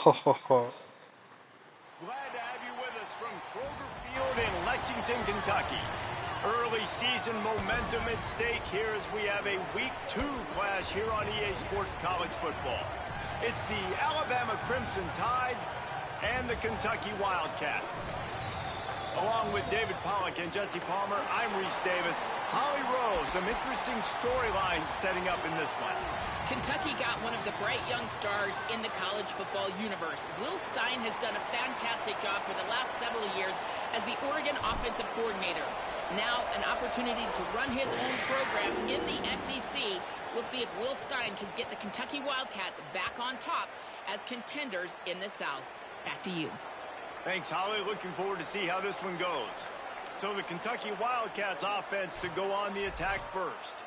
Ho, ho, ho. Glad to have you with us from Kroger Field in Lexington, Kentucky. Early season momentum at stake here as we have a Week 2 clash here on EA Sports College Football. It's the Alabama Crimson Tide and the Kentucky Wildcats. Along with David Pollack and Jesse Palmer, I'm Reese Davis. Holly Rose, some interesting storylines setting up in this one. Kentucky got one of the bright young stars in the college football universe. Will Stein has done a fantastic job for the last several years as the Oregon offensive coordinator. Now an opportunity to run his own program in the SEC. We'll see if Will Stein can get the Kentucky Wildcats back on top as contenders in the South. Back to you. Thanks, Holly. Looking forward to see how this one goes. So the Kentucky Wildcats offense to go on the attack first.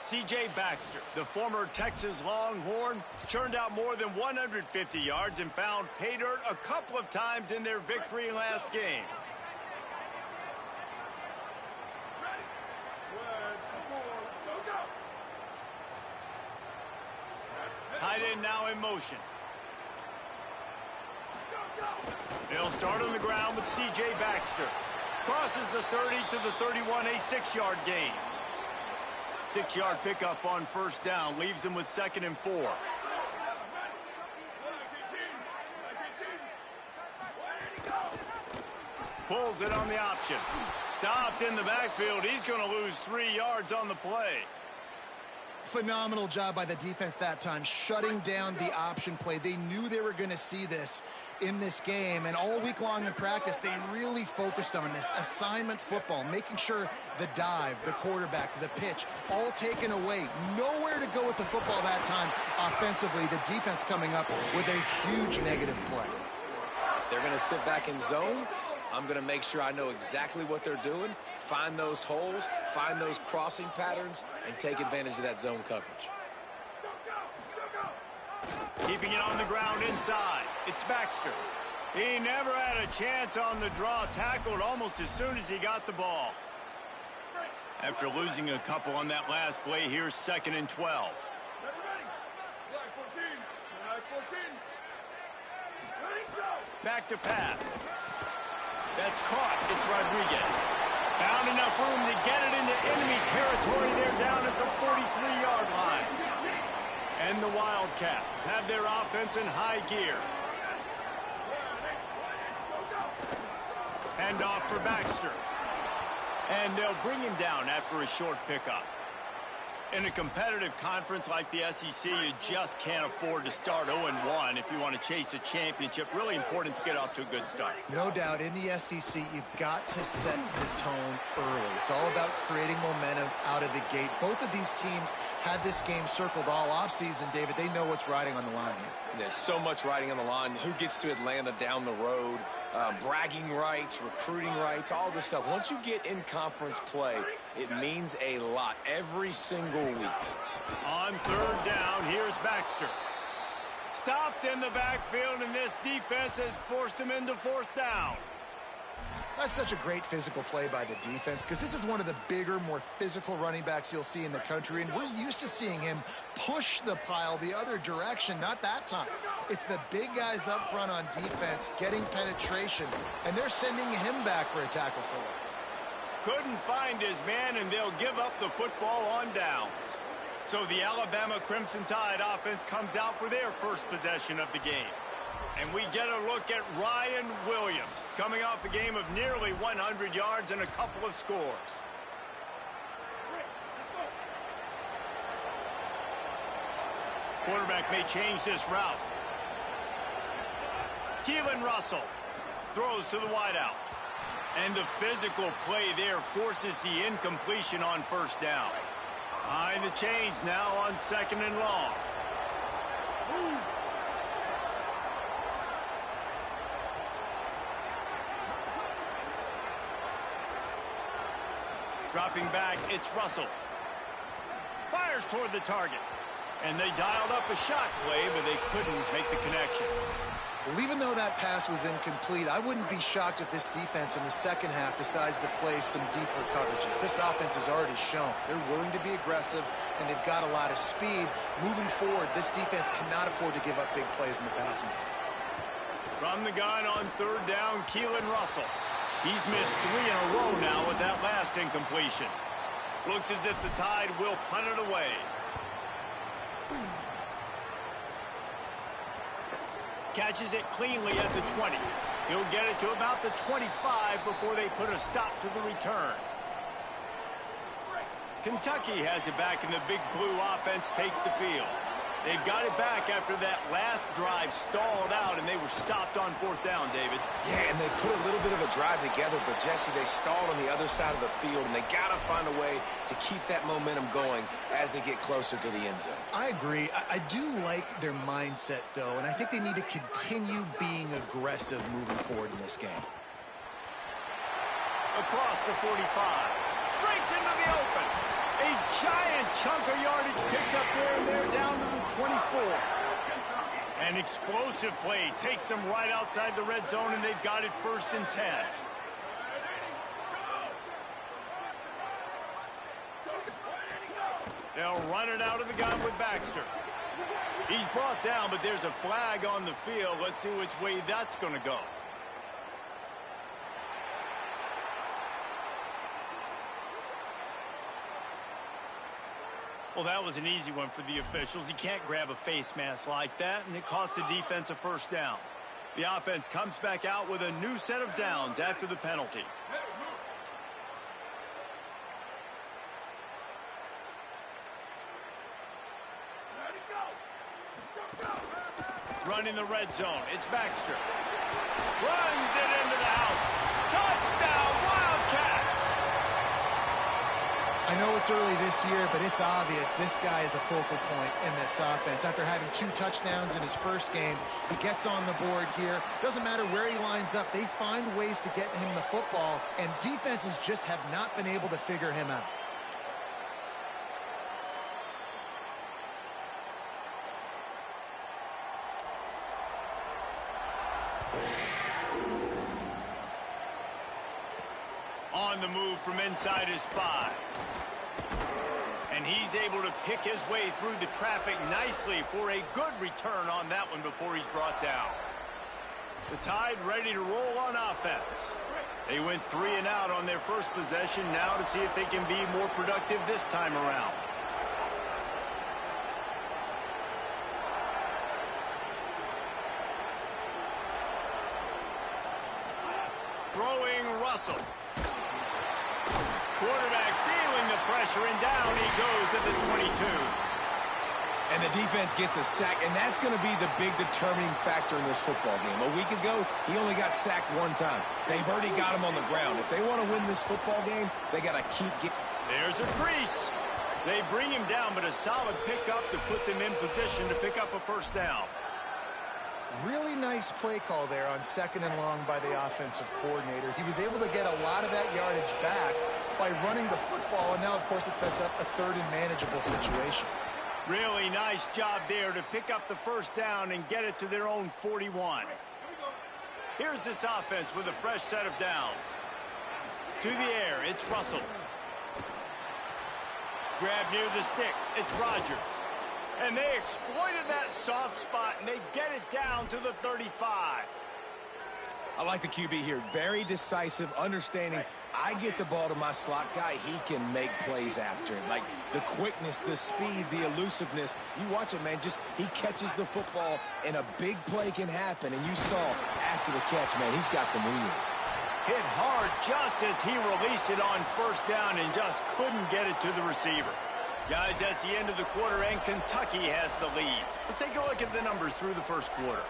C.J. Baxter, the former Texas Longhorn, churned out more than 150 yards and found pay dirt a couple of times in their victory last game. Tight end now in motion. They'll start on the ground with C.J. Baxter. Crosses the 30 to the 31, a 6-yard gain. 6-yard pickup on first down, leaves them with 2nd and 4. Pulls it on the option. Stopped in the backfield. He's going to lose 3 yards on the play. Phenomenal job by the defense that time, shutting down the option play. They knew they were going to see this in this game, and all week long in practice, they really focused on this assignment football, making sure the dive, the quarterback, the pitch, all taken away. Nowhere to go with the football that time offensively. The defense coming up with a huge negative play. If they're going to sit back in zone, I'm going to make sure I know exactly what they're doing, find those holes, find those crossing patterns, and take advantage of that zone coverage. Keeping it on the ground inside. It's Baxter. He never had a chance on the draw. Tackled almost as soon as he got the ball. After losing a couple on that last play, here's 2nd and 12. Back to pass. That's caught. It's Rodriguez. Found enough room to get it into enemy territory. They're down at the 43-yard line. And the Wildcats have their offense in high gear. Hand off for Baxter. And they'll bring him down after a short pickup. In a competitive conference like the SEC, you just can't afford to start 0-1 if you want to chase a championship. Really important to get off to a good start. No doubt, in the SEC, you've got to set the tone early. It's all about creating momentum out of the gate. Both of these teams had this game circled all offseason, David. They know what's riding on the line here. There's so much riding on the line. Who gets to Atlanta down the road? Bragging rights, recruiting rights, all this stuff. Once you get in conference play, it means a lot every single week. On 3rd down, here's Baxter. Stopped in the backfield, and this defense has forced him into 4th down. That's such a great physical play by the defense, because this is one of the bigger, more physical running backs you'll see in the country, and we're used to seeing him push the pile the other direction. Not that time. It's the big guys up front on defense getting penetration, and they're sending him back for a tackle for loss. Couldn't find his man, and they'll give up the football on downs. So the Alabama Crimson Tide offense comes out for their first possession of the game. And we get a look at Ryan Williams, coming off a game of nearly 100 yards and a couple of scores. Quarterback may change this route. Keelan Russell throws to the wideout. And the physical play there forces the incompletion on 1st down. Behind the chains now on 2nd and long. Dropping back, it's Russell. Fires toward the target. And they dialed up a shot play, but they couldn't make the connection. Well, even though that pass was incomplete, I wouldn't be shocked if this defense in the second half decides to play some deeper coverages. This offense has already shown they're willing to be aggressive, and they've got a lot of speed. Moving forward, this defense cannot afford to give up big plays in the passing game. From the gun on third down, Keelan Russell. He's missed 3 in a row now with that last incompletion. Looks as if the Tide will punt it away. Catches it cleanly at the 20. He'll get it to about the 25 before they put a stop to the return. Kentucky has it back, and the Big Blue offense takes the field. They've got it back after that last drive stalled out, and they were stopped on fourth down, David. Yeah, and they put a little bit of a drive together, but, Jesse, they stalled on the other side of the field, and they got to find a way to keep that momentum going as they get closer to the end zone. I agree. I do like their mindset, though, and I think they need to continue being aggressive moving forward in this game. Across the 45. Breaks into the open. A giant chunk of yardage picked up there, and they're down to the 24. An explosive play takes them right outside the red zone, and they've got it 1st and 10. They'll run it out of the gun with Baxter. He's brought down, but there's a flag on the field. Let's see which way that's going to go. Well, that was an easy one for the officials. You can't grab a face mask like that, and it costs the defense a 1st down. The offense comes back out with a new set of downs after the penalty. Running the red zone, it's Baxter. Runs it into the house. Touchdown, Wildcats! I know it's early this year, but it's obvious this guy is a focal point in this offense. After having 2 touchdowns in his first game, he gets on the board here. Doesn't matter where he lines up, they find ways to get him the football, and defenses just have not been able to figure him out. On the move from inside his 5. And he's able to pick his way through the traffic nicely for a good return on that one before he's brought down. The Tide ready to roll on offense. They went 3 and out on their first possession, now to see if they can be more productive this time around. Throwing Russell. Quarterback feeling the pressure, and down he goes at the 22. And the defense gets a sack, and that's going to be the big determining factor in this football game. A week ago, he only got sacked 1 time. They've already got him on the ground. If they want to win this football game, they got to keep getting. There's a crease. They bring him down, but a solid pickup to put them in position to pick up a 1st down. Really nice play call there on 2nd and long by the offensive coordinator. He was able to get a lot of that yardage back by running the football, and now, of course, it sets up a 3rd and manageable situation. Really nice job there to pick up the 1st down and get it to their own 41. Here's this offense with a fresh set of downs. To the air, it's Russell. Grab near the sticks, it's Rodgers. And they exploited that soft spot, and they get it down to the 35. I like the QB here. Very decisive, understanding. I get the ball to my slot guy, he can make plays after it. Like the quickness, the speed, the elusiveness. You watch it, man. Just he catches the football, and a big play can happen. And you saw after the catch, man, he's got some wheels. Hit hard just as he released it on 1st down and just couldn't get it to the receiver. Guys, that's the end of the quarter, and Kentucky has the lead. Let's take a look at the numbers through the 1st quarter.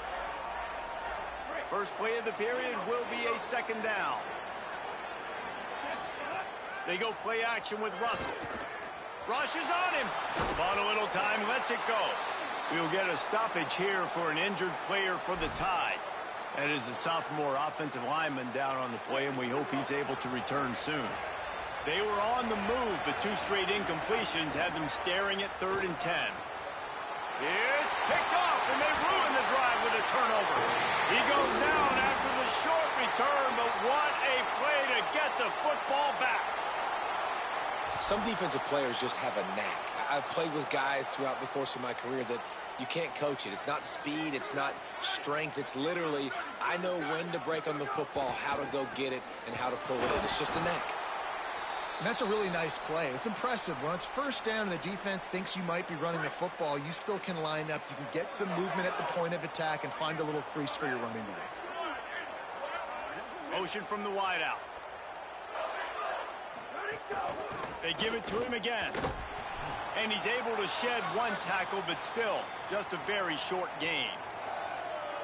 First play of the period will be a 2nd down. They go play action with Russell. Rushes on him. Bought a little time, lets it go. We'll get a stoppage here for an injured player for the Tide. That is a sophomore offensive lineman down on the play, and we hope he's able to return soon. They were on the move, but 2 straight incompletions had them staring at 3rd and 10. It's picked off, and they ruin the drive with a turnover. He goes down after the short return, but what a play to get the football back. Some defensive players just have a knack. I've played with guys throughout the course of my career that you can't coach it. It's not speed. It's not strength. It's literally, I know when to break on the football, how to go get it, and how to pull it in. It's just a knack. And that's a really nice play. It's impressive. When it's first down and the defense thinks you might be running the football, you still can line up. You can get some movement at the point of attack and find a little crease for your running back. Motion from the wideout. They give it to him again. And he's able to shed one tackle, but still, just a very short gain.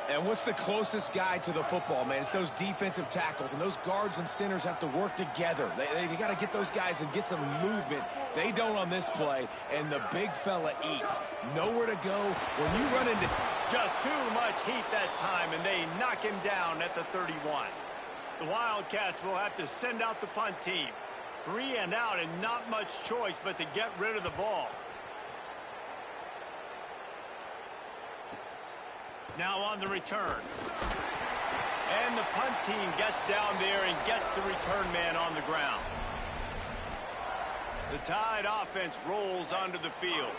And what's the closest guy to the football, man? It's those defensive tackles, and those guards and centers have to work together. They got to get those guys and get some movement. They don't on this play, and the big fella eats. Nowhere to go. When you run into... Just too much heat that time, and they knock him down at the 31. The Wildcats will have to send out the punt team. 3 and out, and not much choice but to get rid of the ball. Now on the return. And the punt team gets down there and gets the return man on the ground. The Tide offense rolls onto the field.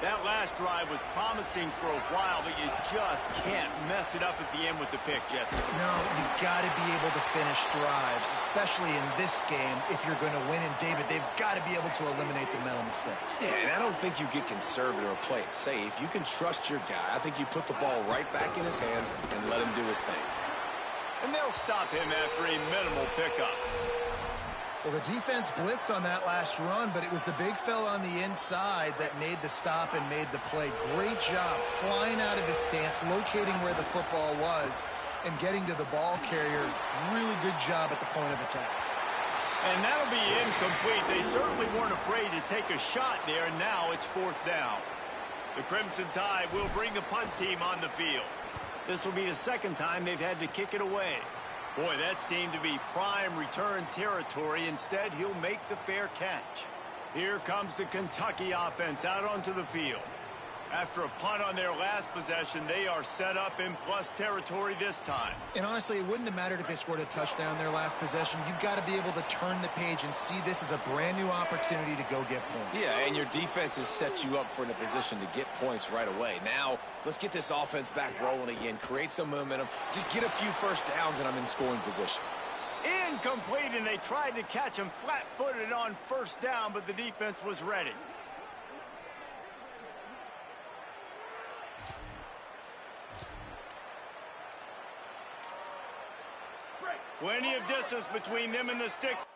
That last drive was promising for a while, but you just can't mess it up at the end with the pick, Jesse. No, you got to be able to finish drives, especially in this game. If you're going to win, and David, they've got to be able to eliminate the mental mistakes. Yeah, and I don't think you get conservative or play it safe. You can trust your guy. I think you put the ball right back in his hands and let him do his thing. And they'll stop him after a minimal pickup. Well, the defense blitzed on that last run, but it was the big fella on the inside that made the stop and made the play. Great job flying out of his stance, locating where the football was, and getting to the ball carrier. Really good job at the point of attack. And that'll be incomplete. They certainly weren't afraid to take a shot there, and now it's 4th down. The Crimson Tide will bring the punt team on the field. This will be the second time they've had to kick it away. Boy, that seemed to be prime return territory. Instead, he'll make the fair catch. Here comes the Kentucky offense out onto the field. After a punt on their last possession, they are set up in plus territory this time. And honestly, it wouldn't have mattered if they scored a touchdown their last possession. You've got to be able to turn the page and see this as a brand new opportunity to go get points. Yeah, and your defense has set you up for in a position to get points right away. Now, let's get this offense back rolling again, create some momentum, just get a few first downs, and I'm in scoring position. Incomplete, and they tried to catch him flat-footed on first down, but the defense was ready. Plenty of distance between them and the sticks.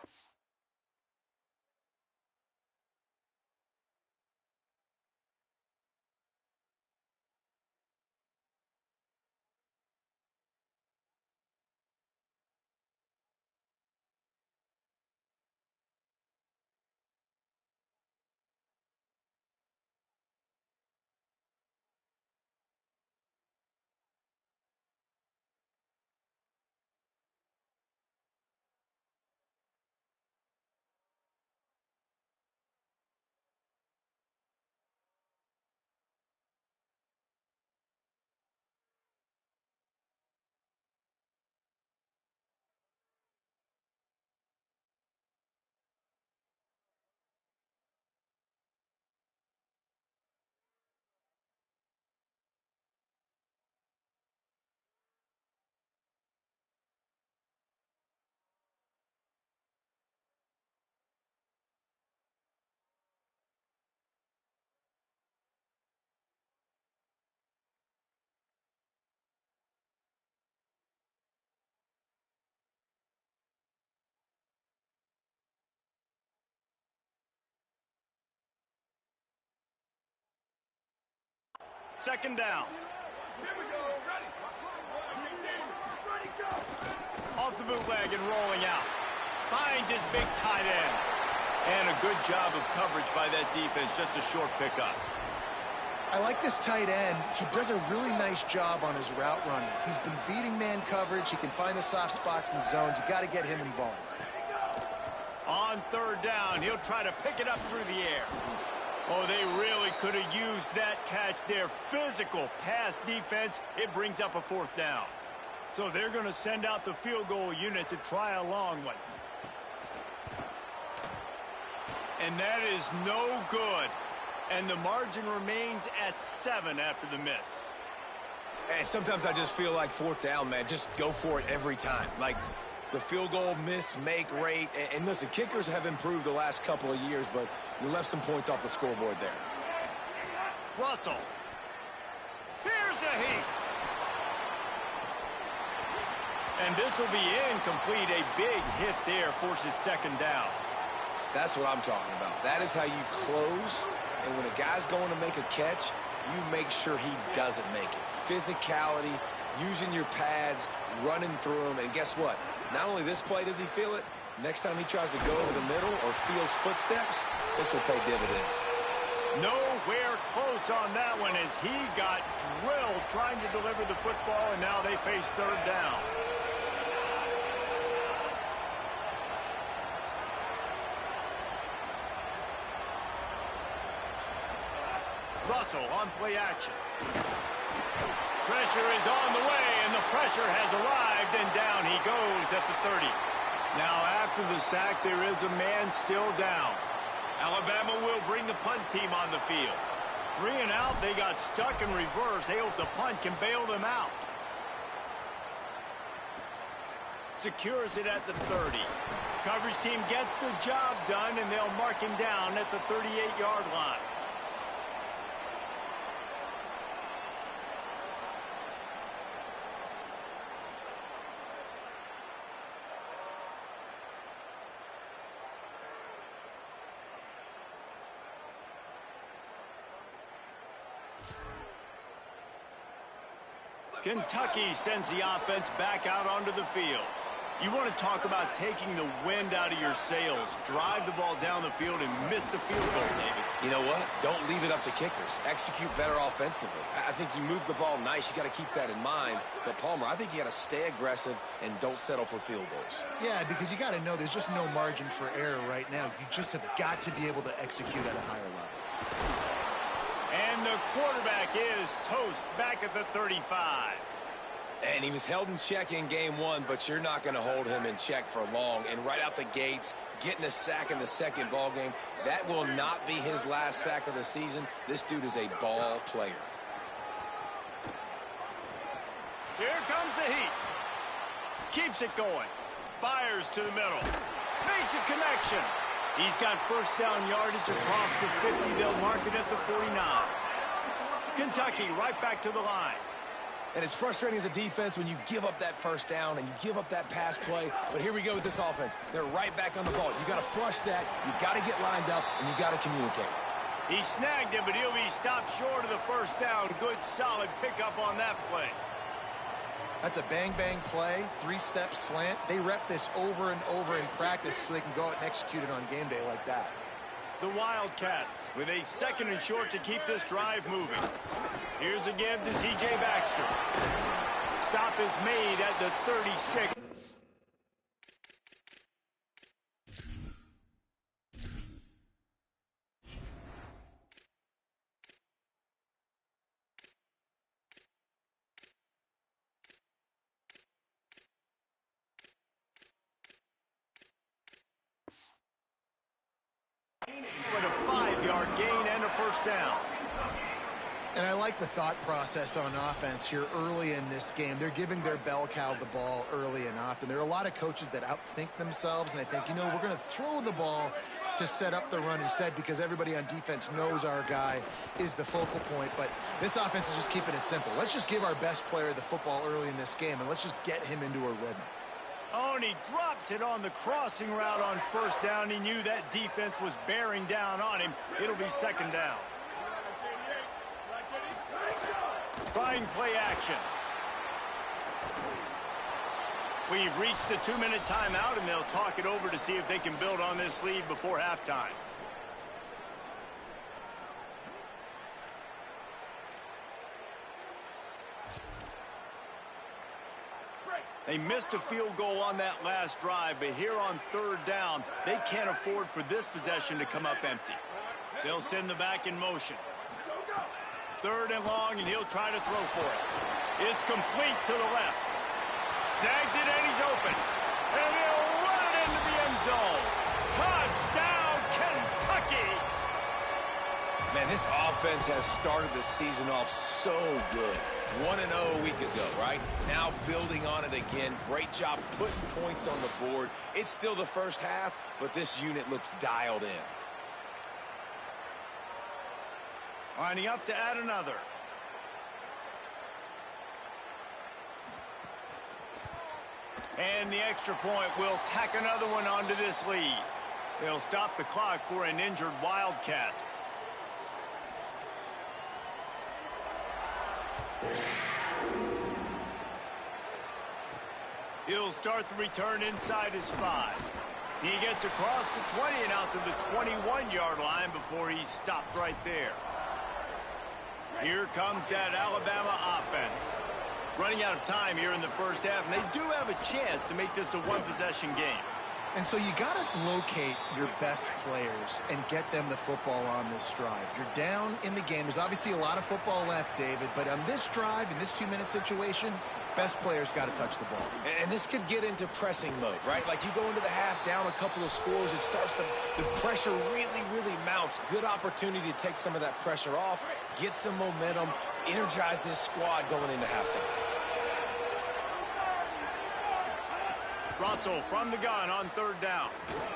Second down. Here we go. Ready. Ready, go. Off the bootleg and rolling out. Finds his big tight end. And a good job of coverage by that defense. Just a short pickup. I like this tight end. He does a really nice job on his route running. He's been beating man coverage. He can find the soft spots in zones. You got to get him involved. On third down, he'll try to pick it up through the air. Oh, they really could have used that catch there. Physical pass defense. It brings up a 4th down. So they're going to send out the field goal unit to try a long one. And that is no good. And the margin remains at 7 after the miss. And sometimes I just feel like 4th down, man. Just go for it every time. Like the field goal miss-make rate. And listen, kickers have improved the last couple of years, but you left some points off the scoreboard there. Russell. Here's a heat. And this will be incomplete. A big hit there forces 2nd down. That's what I'm talking about. That is how you close. And when a guy's going to make a catch, you make sure he doesn't make it. Physicality, using your pads, running through them. And guess what? Not only this play does he feel it, next time he tries to go over the middle or feels footsteps, this will pay dividends. Nowhere close on that one as he got drilled trying to deliver the football, and now they face 3rd down. Russell on play action. Pressure is on the way, and the pressure has arrived, and down he goes at the 30. Now, after the sack, there is a man still down. Alabama will bring the punt team on the field. 3 and out, they got stuck in reverse. They hope the punt can bail them out. Secures it at the 30. Coverage team gets the job done, and they'll mark him down at the 38-yard line. Kentucky sends the offense back out onto the field. You want to talk about taking the wind out of your sails. Drive the ball down the field and miss the field goal, David. You know what? Don't leave it up to kickers. Execute better offensively. I think you move the ball nice. You got to keep that in mind. But, Palmer, I think you got to stay aggressive and don't settle for field goals. Yeah, because you got to know there's just no margin for error right now. You just have got to be able to execute at a higher level. And the quarterback is toast back at the 35. And he was held in check in game 1, but you're not going to hold him in check for long. And right out the gates, getting a sack in the 2nd ball game, that will not be his last sack of the season. This dude is a ball player. Here comes the heat. Keeps it going. Fires to the middle. Makes a connection. He's got 1st down yardage across the 50. They'll mark it at the 49. Kentucky right back to the line. And it's frustrating as a defense when you give up that 1st down and you give up that pass play. But here we go with this offense. They're right back on the ball. You got to flush that. You got to get lined up, and you got to communicate. He snagged him, but he'll be stopped short of the 1st down. Good, solid pickup on that play. That's a bang-bang play, 3-step slant. They rep this over and over in practice so they can go out and execute it on game day like that. The Wildcats with a 2nd and short to keep this drive moving. Here's a give to C.J. Baxter. Stop is made at the 36. But a 5-yard gain and a 1st down. And I like the thought process on offense here early in this game. They're giving their bell cow the ball early and often. There are a lot of coaches that outthink themselves, and they think, you know, we're going to throw the ball to set up the run instead because everybody on defense knows our guy is the focal point. But this offense is just keeping it simple. Let's just give our best player the football early in this game, and let's just get him into a rhythm. Oh, and he drops it on the crossing route on 1st down. He knew that defense was bearing down on him. It'll be 2nd down. Trying play action. We've reached the 2-minute timeout, and they'll talk it over to see if they can build on this lead before halftime. They missed a field goal on that last drive, but here on 3rd down, they can't afford for this possession to come up empty. They'll send the back in motion. 3rd and long, and he'll try to throw for it. It's complete to the left. Snags it, and he's open. And he'll run it into the end zone. Touchdown, Kentucky! Man, this offense has started the season off so good. 1-0 a week ago, right? Now building on it again. Great job putting points on the board. It's still the first half, but this unit looks dialed in. Lining up to add another. And the extra point will tack another one onto this lead. They'll stop the clock for an injured Wildcat. He'll start the return inside his 5. He gets across the 20 and out to the 21-yard line before he's stopped right there. Here comes that Alabama offense. Running out of time here in the first half, and they do have a chance to make this a one-possession game. And so you got to locate your best players and get them the football on this drive. You're down in the game. There's obviously a lot of football left, David, but on this drive, in this 2-minute situation, best players got to touch the ball. And this could get into pressing mode, right? Like you go into the half down a couple of scores, it starts to, the pressure really, really mounts. Good opportunity to take some of that pressure off, get some momentum, energize this squad going into halftime. Russell from the gun on third down.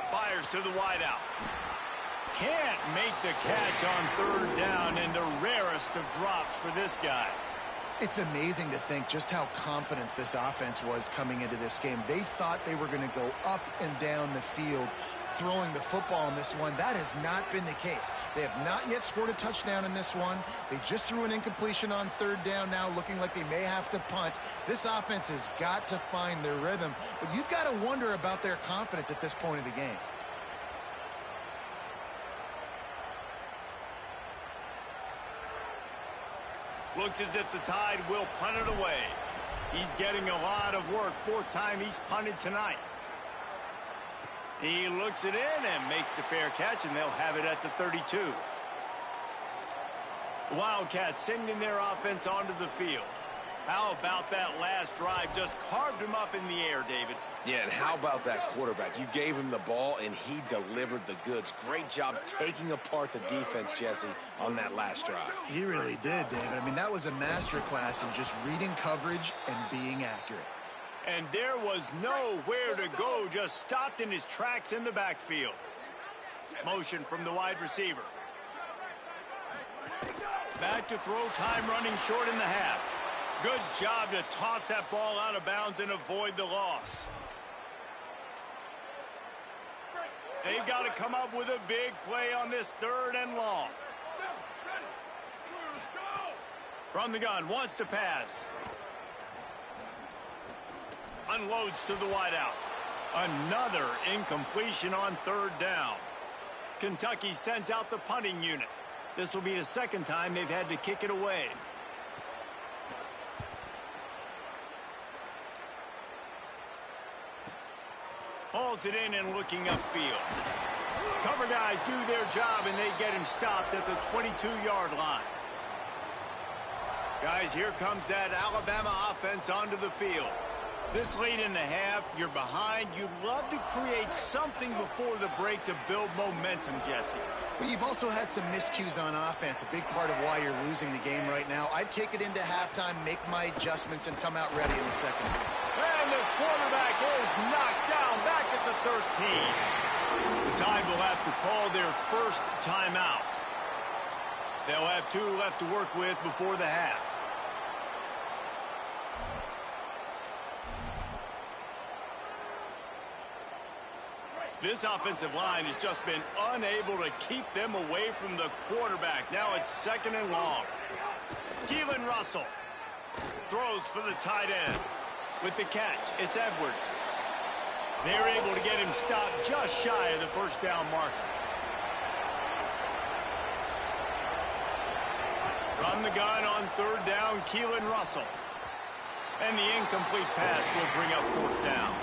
Fires to the wideout. Can't make the catch on third down, and the rarest of drops for this guy. It's amazing to think just how confident this offense was coming into this game. They thought they were going to go up and down the field throwing the football in this one. That has not been the case. They have not yet scored a touchdown in this one. They just threw an incompletion on third down now, looking like they may have to punt. This offense has got to find their rhythm, but you've got to wonder about their confidence at this point of the game. Looks as if the Tide will punt it away. He's getting a lot of work. 4th time he's punted tonight. He looks it in and makes the fair catch, and they'll have it at the 32. Wildcats sending their offense onto the field. How about that last drive? Just carved him up in the air, David. Yeah, and how about that quarterback? You gave him the ball, and he delivered the goods. Great job taking apart the defense, Jesse, on that last drive. He really did, David. I mean, that was a masterclass in just reading coverage and being accurate. And there was nowhere to go, just stopped in his tracks in the backfield. Motion from the wide receiver. Back to throw, time running short in the half. Good job to toss that ball out of bounds and avoid the loss. They've got to come up with a big play on this 3rd and long. From the gun, wants to pass. Unloads to the wideout. Another incompletion on 3rd down. Kentucky sent out the punting unit. This will be the 2nd time they've had to kick it away. Hauls it in and looking upfield. Cover guys do their job, and they get him stopped at the 22-yard line. Guys, here comes that Alabama offense onto the field. This late in the half, you're behind. You'd love to create something before the break to build momentum, Jesse. But you've also had some miscues on offense, a big part of why you're losing the game right now. I'd take it into halftime, make my adjustments, and come out ready in the 2nd. And the quarterback is knocked down back at the 13. The Tide will have to call their first timeout. They'll have 2 left to work with before the half. This offensive line has just been unable to keep them away from the quarterback. Now it's 2nd and long. Keelan Russell throws for the tight end. With the catch, it's Edwards. They're able to get him stopped just shy of the 1st down marker. From the gun on 3rd down, Keelan Russell. And the incomplete pass will bring up 4th down.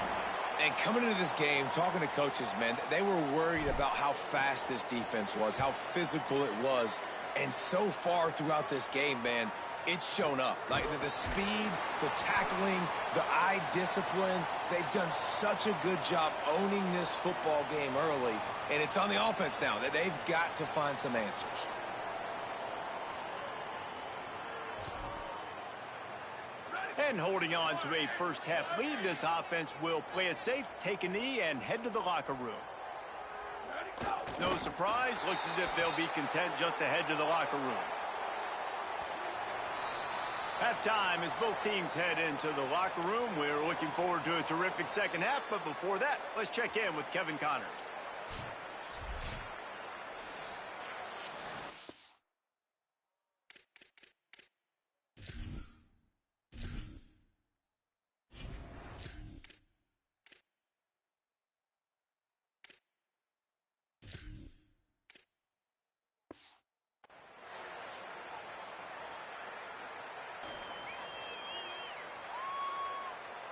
And coming into this game, talking to coaches, man, they were worried about how fast this defense was, how physical it was. And so far throughout this game, man, it's shown up. Like the speed, the tackling, the eye discipline. They've done such a good job owning this football game early. And it's on the offense now that they've got to find some answers. And holding on to a first-half lead, this offense will play it safe, take a knee, and head to the locker room. No surprise, looks as if they'll be content just to head to the locker room. Halftime as both teams head into the locker room. We're looking forward to a terrific second half, but before that, let's check in with Kevin Connors.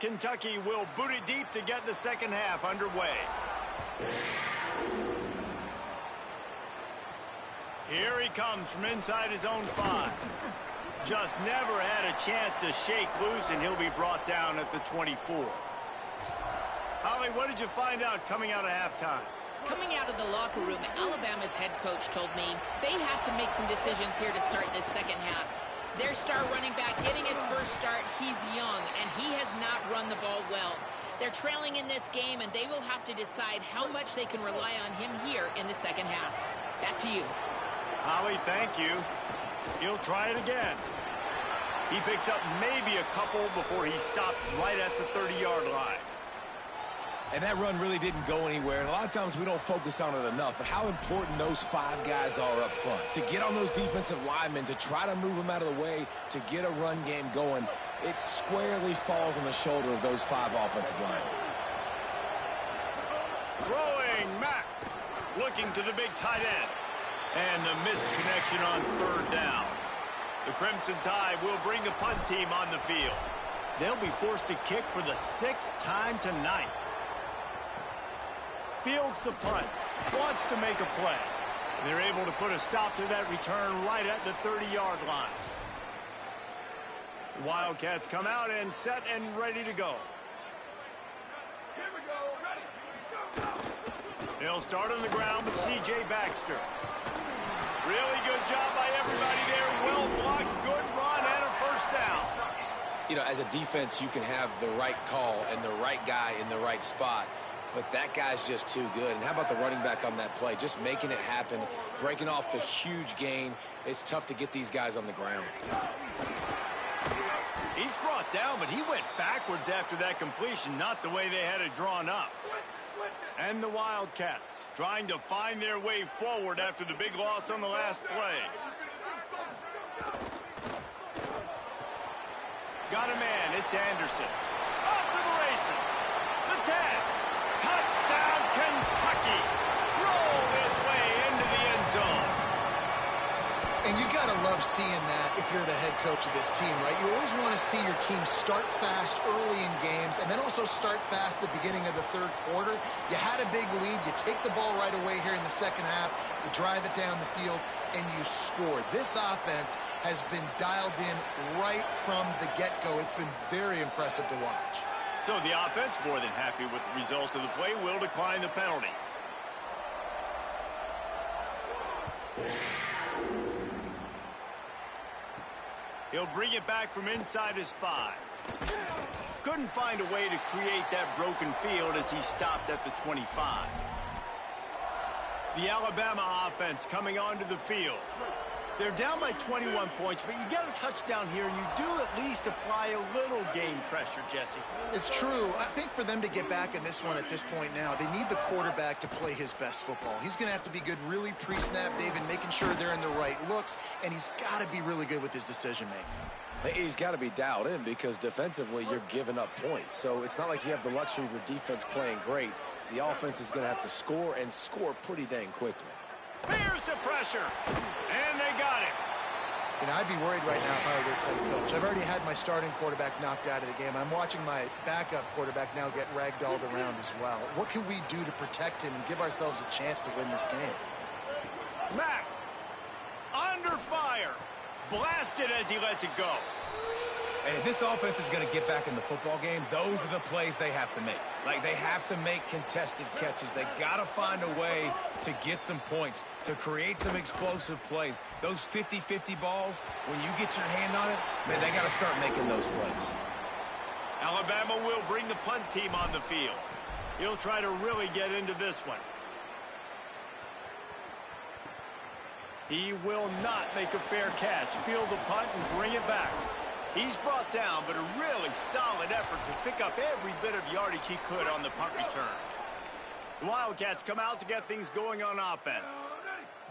Kentucky will boot it deep to get the second half underway. Here he comes from inside his own 5. Just never had a chance to shake loose, and he'll be brought down at the 24. Holly, what did you find out coming out of halftime? Coming out of the locker room, Alabama's head coach told me they have to make some decisions here to start this second half. Their star running back getting his first start, he's young, and he has not run the ball well. They're trailing in this game, and they will have to decide how much they can rely on him here in the second half. Back to you. Holly, thank you. He'll try it again. He picks up maybe a couple before he stopped right at the 30-yard line. And that run really didn't go anywhere. And a lot of times we don't focus on it enough. But how important those 5 guys are up front. To get on those defensive linemen, to try to move them out of the way, to get a run game going, it squarely falls on the shoulder of those 5 offensive linemen. Throwing Mack. Looking to the big tight end. And the missed connection on 3rd down. The Crimson Tide will bring the punt team on the field. They'll be forced to kick for the 6th time tonight. Fields the punt, wants to make a play. They're able to put a stop to that return right at the 30-yard line. The Wildcats come out and set and ready to go. Here we go, ready. They'll start on the ground with C.J. Baxter. Really good job by everybody there. Well blocked, good run, and a first down. You know, as a defense, you can have the right call and the right guy in the right spot. But that guy's just too good. And how about the running back on that play? Just making it happen, breaking off the huge gain. It's tough to get these guys on the ground. He's brought down, but he went backwards after that completion, not the way they had it drawn up. And the Wildcats trying to find their way forward after the big loss on the last play. Got a man, it's Anderson. Off to the races. The 10. Touchdown, Kentucky. Rolled his way into the end zone. And you got to love seeing that if you're the head coach of this team, right? You always want to see your team start fast early in games and then also start fast at the beginning of the 3rd quarter. You had a big lead. You take the ball right away here in the second half. You drive it down the field, and you score. This offense has been dialed in right from the get-go. It's been very impressive to watch. So the offense, more than happy with the result of the play, will decline the penalty. He'll bring it back from inside his 5. Couldn't find a way to create that broken field as he stopped at the 25. The Alabama offense coming onto the field. They're down by 21 points, but you get a touchdown here, and you do at least apply a little game pressure, Jesse. It's true. I think for them to get back in this one at this point now, they need the quarterback to play his best football. He's going to have to be good really pre-snap, David, making sure they're in the right looks, and he's got to be really good with his decision-making. He's got to be dialed in because defensively you're giving up points. So it's not like you have the luxury of your defense playing great. The offense is going to have to score and score pretty dang quickly. Here's the pressure, and they got it. You know, I'd be worried right now if I were this head coach. I've already had my starting quarterback knocked out of the game, and I'm watching my backup quarterback now get ragdolled around as well. What can we do to protect him and give ourselves a chance to win this game? Mack, under fire, blasted as he lets it go. And if this offense is going to get back in the football game, those are the plays they have to make. Like, they have to make contested catches. They got to find a way to get some points, to create some explosive plays. Those 50-50 balls, when you get your hand on it, man, they got to start making those plays. Alabama will bring the punt team on the field. He'll try to really get into this one. He will not make a fair catch. Field the punt and bring it back. He's brought down, but a really solid effort to pick up every bit of yardage he could on the punt return. The Wildcats come out to get things going on offense.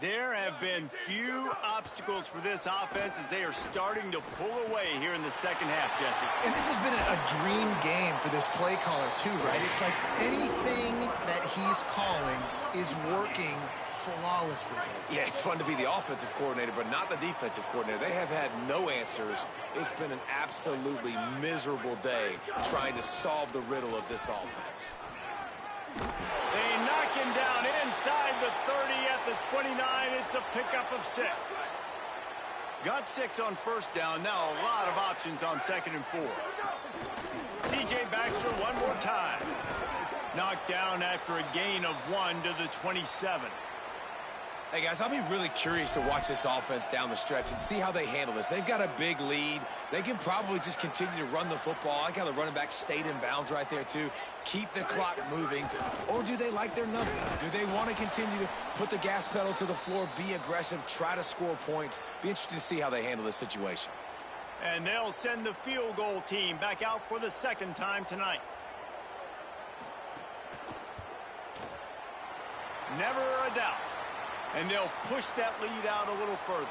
There have been few obstacles for this offense as they are starting to pull away here in the second half, Jesse. And this has been a dream game for this play caller too, right? It's like anything that he's calling is working flawlessly. Yeah, it's fun to be the offensive coordinator, but not the defensive coordinator. They have had no answers. It's been an absolutely miserable day trying to solve the riddle of this offense. They knock him down inside the 30 at the 29. It's a pickup of 6. Got 6 on first down. Now a lot of options on 2nd and 4. C.J. Baxter one more time. Knocked down after a gain of 1 to the 27. Hey, guys, I'll be really curious to watch this offense down the stretch and see how they handle this. They've got a big lead. They can probably just continue to run the football. I got the running back stayed in bounds right there, too. Keep the clock moving. Or do they like their number? Do they want to continue to put the gas pedal to the floor, be aggressive, try to score points? Be interested to see how they handle this situation. And they'll send the field goal team back out for the second time tonight. Never a doubt. And they'll push that lead out a little further.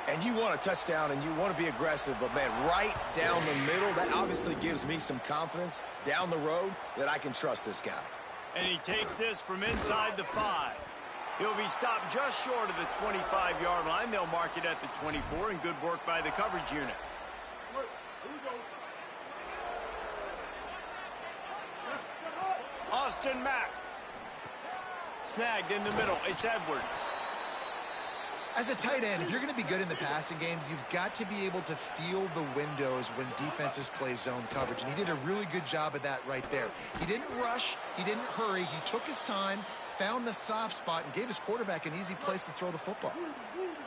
And you want a touchdown and you want to be aggressive, but, man, right down the middle, that obviously gives me some confidence down the road that I can trust this guy. And he takes this from inside the 5. He'll be stopped just short of the 25-yard line. They'll mark it at the 24, and good work by the coverage unit. Austin Mack. Snagged in the middle. It's Edwards. As a tight end, if you're going to be good in the passing game, you've got to be able to feel the windows when defenses play zone coverage. And he did a really good job of that right there. He didn't rush. He didn't hurry. He took his time, found the soft spot, and gave his quarterback an easy place to throw the football.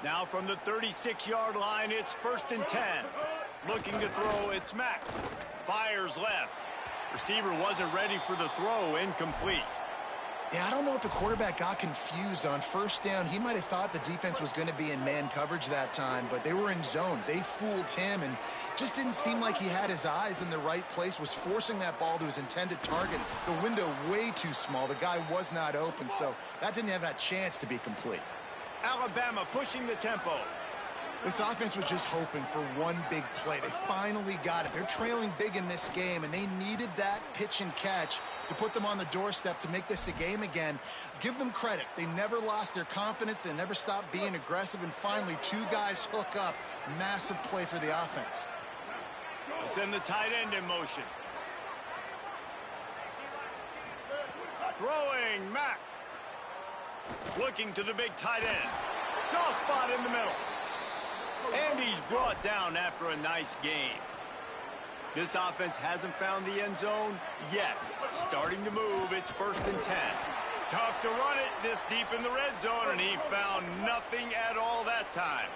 Now from the 36-yard line, it's 1st and 10. Looking to throw, it's Mack. Fires left. Receiver wasn't ready for the throw. Incomplete. Yeah, I don't know if the quarterback got confused on first down. He might have thought the defense was going to be in man coverage that time, but they were in zone. They fooled him and just didn't seem like he had his eyes in the right place, was forcing that ball to his intended target. The window way too small. The guy was not open, so that didn't have that chance to be complete. Alabama pushing the tempo. This offense was just hoping for one big play. They finally got it. They're trailing big in this game, and they needed that pitch and catch to put them on the doorstep to make this a game again. Give them credit. They never lost their confidence. They never stopped being aggressive, and finally, 2 guys hook up. Massive play for the offense. Send the tight end in motion. Throwing, Mack. Looking to the big tight end. Soft spot in the middle. And he's brought down after a nice game. This offense hasn't found the end zone yet. Starting to move, it's 1st and 10. Tough to run it this deep in the red zone, and he found nothing at all that time.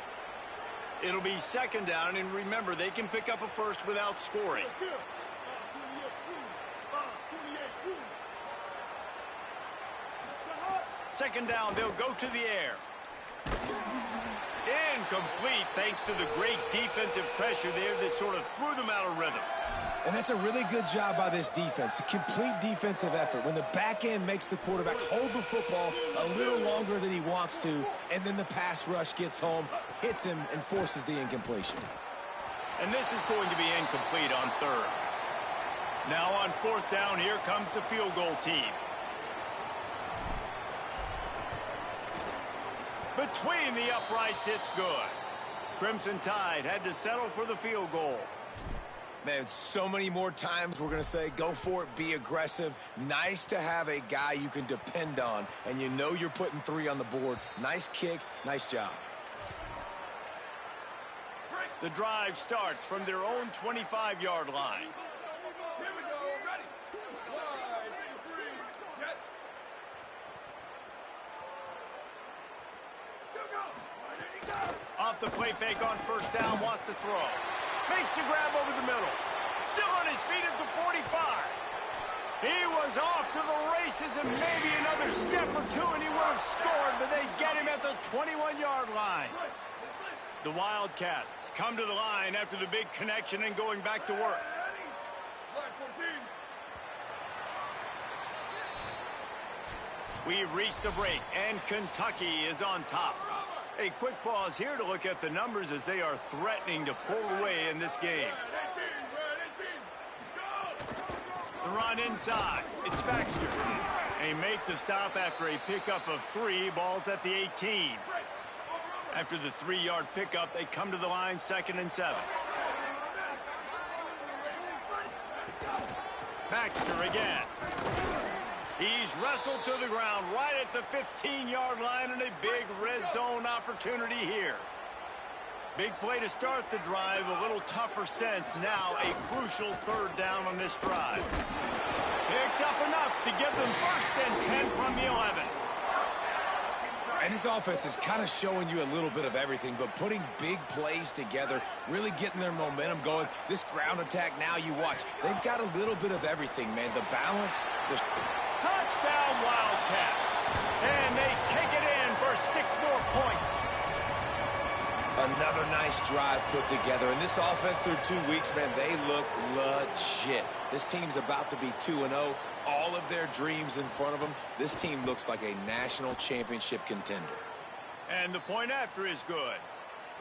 It'll be 2nd down, and remember, they can pick up a first without scoring. Second down, they'll go to the air. Incomplete thanks to the great defensive pressure there that sort of threw them out of rhythm. And that's a really good job by this defense. A complete defensive effort. When the back end makes the quarterback hold the football a little longer than he wants to, and then the pass rush gets home, hits him, and forces the incompletion. And this is going to be incomplete on 3rd. Now on 4th down, here comes the field goal team. Between the uprights, it's good. Crimson Tide had to settle for the field goal. Man, so many more times we're going to say, go for it, be aggressive. Nice to have a guy you can depend on, and you know you're putting 3 on the board. Nice kick, nice job. The drive starts from their own 25-yard line. Here we go, ready. 1, 2, 3, set. 2 go. Ready to go. Off the play fake on 1st down, wants to throw. Makes the grab over the middle. Still on his feet at the 45. He was off to the races and maybe another step or two and he would have scored, but they get him at the 21-yard line. The Wildcats come to the line after the big connection and going back to work. We've reached the break, and Kentucky is on top. A quick pause here to look at the numbers as they are threatening to pull away in this game. The run inside. It's Baxter. They make the stop after a pickup of 3. Balls at the 18. After the 3-yard pickup, they come to the line 2nd and 7. Baxter again. He's wrestled to the ground right at the 15-yard line and a big red zone opportunity here. Big play to start the drive, a little tougher since. Now a crucial 3rd down on this drive. Picks up enough to give them 1st and 10 from the 11. And this offense is kind of showing you a little bit of everything, but putting big plays together, really getting their momentum going. This ground attack now, you watch. They've got a little bit of everything, man. The balance. Touchdown Wildcats. And they take it in for 6 more points. Another nice drive put together. And this offense through 2 weeks, man, they look legit. This team's about to be 2-0. All of their dreams in front of them. This team looks like a national championship contender. And the point after is good.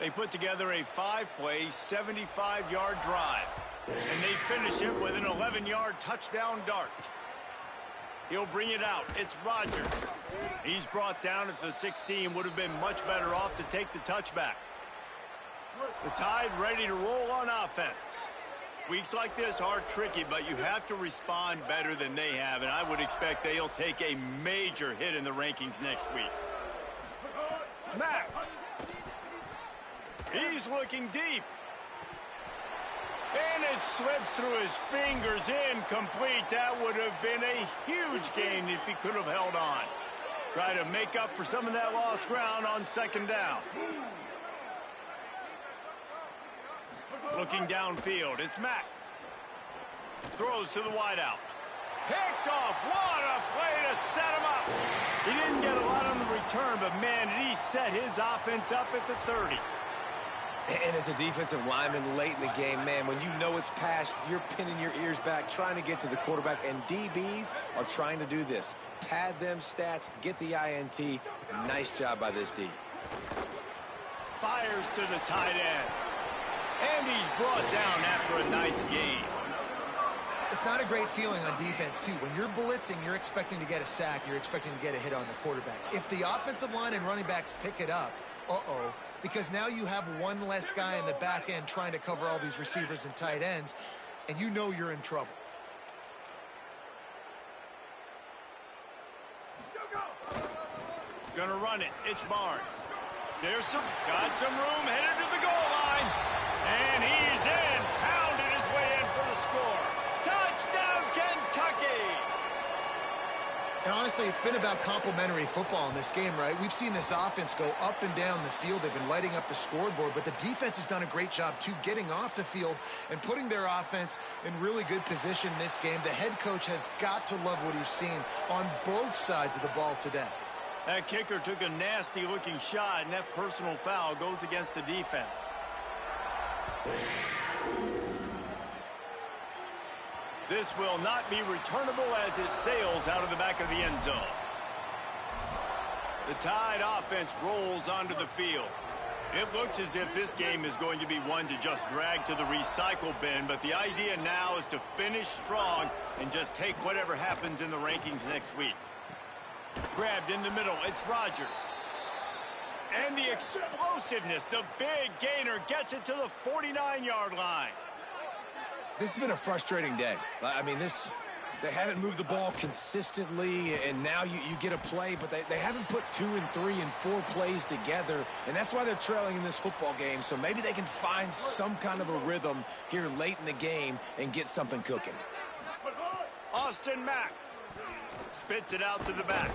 They put together a 5-play, 75-yard drive. And they finish it with an 11-yard touchdown dart. He'll bring it out. It's Rogers. He's brought down at the 16. Would have been much better off to take the touchback. The Tide ready to roll on offense. Weeks like this are tricky, but you have to respond better than they have, and I would expect they'll take a major hit in the rankings next week. Mack. He's looking deep. And it slips through his fingers, incomplete. That would have been a huge gain if he could have held on. Try to make up for some of that lost ground on 2nd down. Looking downfield, it's Mack. Throws to the wideout. Picked off. What a play to set him up. He didn't get a lot on the return, but man, did he set his offense up at the 30. And as a defensive lineman late in the game, man, when you know it's past, you're pinning your ears back, trying to get to the quarterback, and DBs are trying to do this. Pad them stats, get the INT. Nice job by this D. Fires to the tight end. And he's brought down after a nice gain. It's not a great feeling on defense, too. When you're blitzing, you're expecting to get a sack. You're expecting to get a hit on the quarterback. If the offensive line and running backs pick it up, because now you have one less guy in the back end trying to cover all these receivers and tight ends, and you know you're in trouble. Gonna run it. It's Barnes. Got some room, headed to the goal line. And he's in. Pounded his way in for the score. Touchdown, Kentucky! And honestly, it's been about complementary football in this game, right? We've seen this offense go up and down the field. They've been lighting up the scoreboard, but the defense has done a great job, too, getting off the field and putting their offense in really good position in this game. The head coach has got to love what he's seen on both sides of the ball today. That kicker took a nasty-looking shot, and that personal foul goes against the defense. This will not be returnable as it sails out of the back of the end zone. The Tide offense rolls onto the field. It looks as if this game is going to be one to just drag to the recycle bin, but the idea now is to finish strong and just take whatever happens in the rankings next week. Grabbed in the middle, it's Rogers. And the explosiveness, the big gainer gets it to the 49-yard line. This has been a frustrating day. I mean, they haven't moved the ball consistently, and now you get a play, but they haven't put 2 and 3 and 4 plays together, and that's why they're trailing in this football game. So maybe they can find some kind of a rhythm here late in the game and get something cooking. Austin Mack spits it out to the back.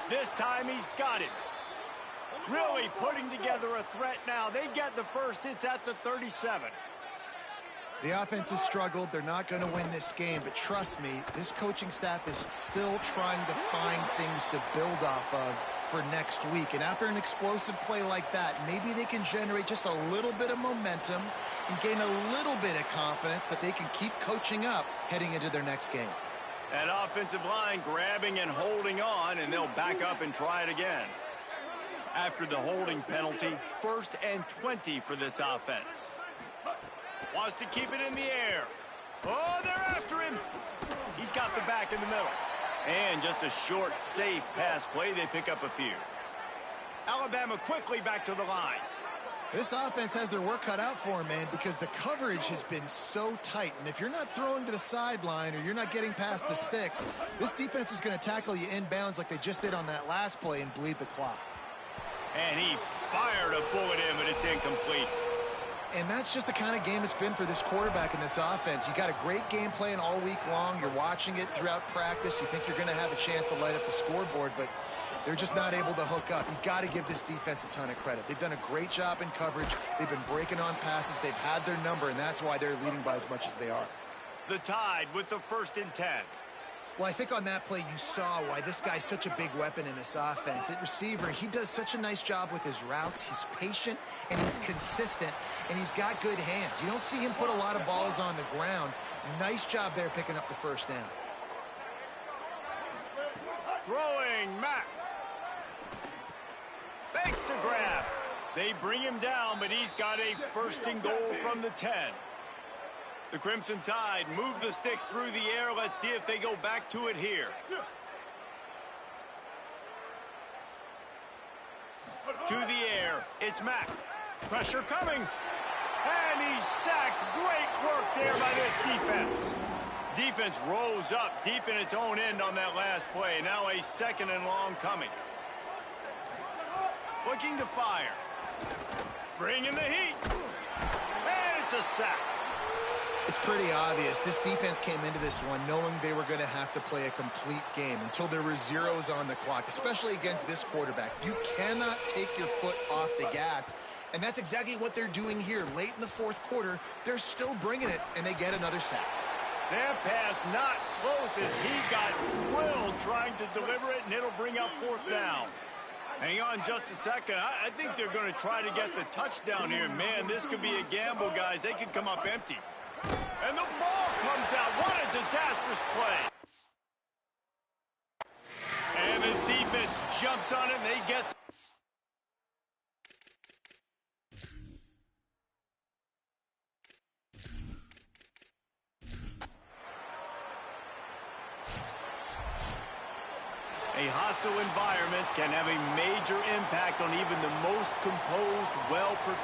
This time he's got it. Really putting together a threat now. They get the first. It's at the 37. The offense has struggled. They're not going to win this game, but trust me, this coaching staff is still trying to find things to build off of for next week. And after an explosive play like that, maybe they can generate just a little bit of momentum and gain a little bit of confidence that they can keep coaching up heading into their next game. That offensive line grabbing and holding on, and they'll back up and try it again. After the holding penalty, 1st and 20 for this offense. Wants to keep it in the air. Oh, they're after him. He's got the back in the middle. And just a short, safe pass play. They pick up a few. Alabama quickly back to the line. This offense has their work cut out for them, man, because the coverage has been so tight. And if you're not throwing to the sideline or you're not getting past the sticks, this defense is going to tackle you inbounds like they just did on that last play and bleed the clock. And he fired a bullet in, but it's incomplete. And that's just the kind of game it's been for this quarterback in this offense. You got a great game plan all week long. You're watching it throughout practice. You think you're going to have a chance to light up the scoreboard, but they're just not able to hook up. You got to give this defense a ton of credit. They've done a great job in coverage. They've been breaking on passes. They've had their number, and that's why they're leading by as much as they are. The Tide with the 1st and 10. Well, I think on that play you saw why this guy's such a big weapon in this offense. At receiver, he does such a nice job with his routes. He's patient, and he's consistent, and he's got good hands. You don't see him put a lot of balls on the ground. Nice job there picking up the 1st down. Throwing, Mack. Makes the grab. They bring him down, but he's got a 1st and goal from the 10. The Crimson Tide move the sticks through the air. Let's see if they go back to it here. To the air. It's Mack. Pressure coming. And he's sacked. Great work there by this defense. Defense rose up deep in its own end on that last play. Now a 2nd and long coming. Looking to fire. Bringing the heat. And it's a sack. It's pretty obvious. This defense came into this one knowing they were going to have to play a complete game until there were zeros on the clock, especially against this quarterback. You cannot take your foot off the gas, and that's exactly what they're doing here. Late in the 4th quarter, they're still bringing it, and they get another sack. That pass not close as he got drilled trying to deliver it, and it'll bring up 4th down. Hang on just a second. I think they're going to try to get the touchdown here. Man, this could be a gamble, guys. They could come up empty. And the ball comes out. What a disastrous play. And the defense jumps on it, and they get... A hostile environment can have a major impact on even the most composed, well-prepared